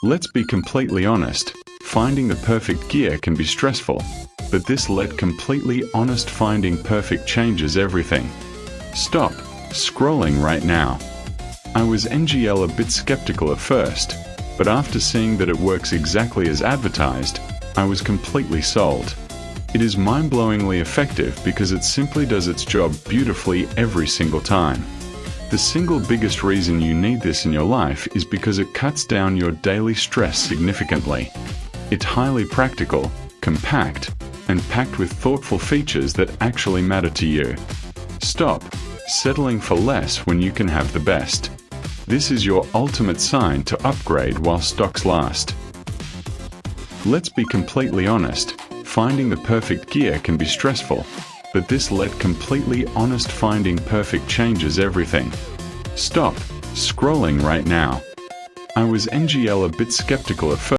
Let's be completely honest, finding the perfect gear can be stressful, but this Let completely honest finding perfect changes everything. Stop scrolling right now. I was NGL a bit skeptical at first, but after seeing that it works exactly as advertised, I was completely sold. It is mind-blowingly effective because it simply does its job beautifully every single time. The single biggest reason you need this in your life is because it cuts down your daily stress significantly. It's highly practical, compact, and packed with thoughtful features that actually matter to you. Stop settling for less when you can have the best. This is your ultimate sign to upgrade while stocks last. Let's be completely honest, finding the perfect gear can be stressful, but this Let completely honest finding perfect changes everything. Stop scrolling right now. I was NGL a bit skeptical at first.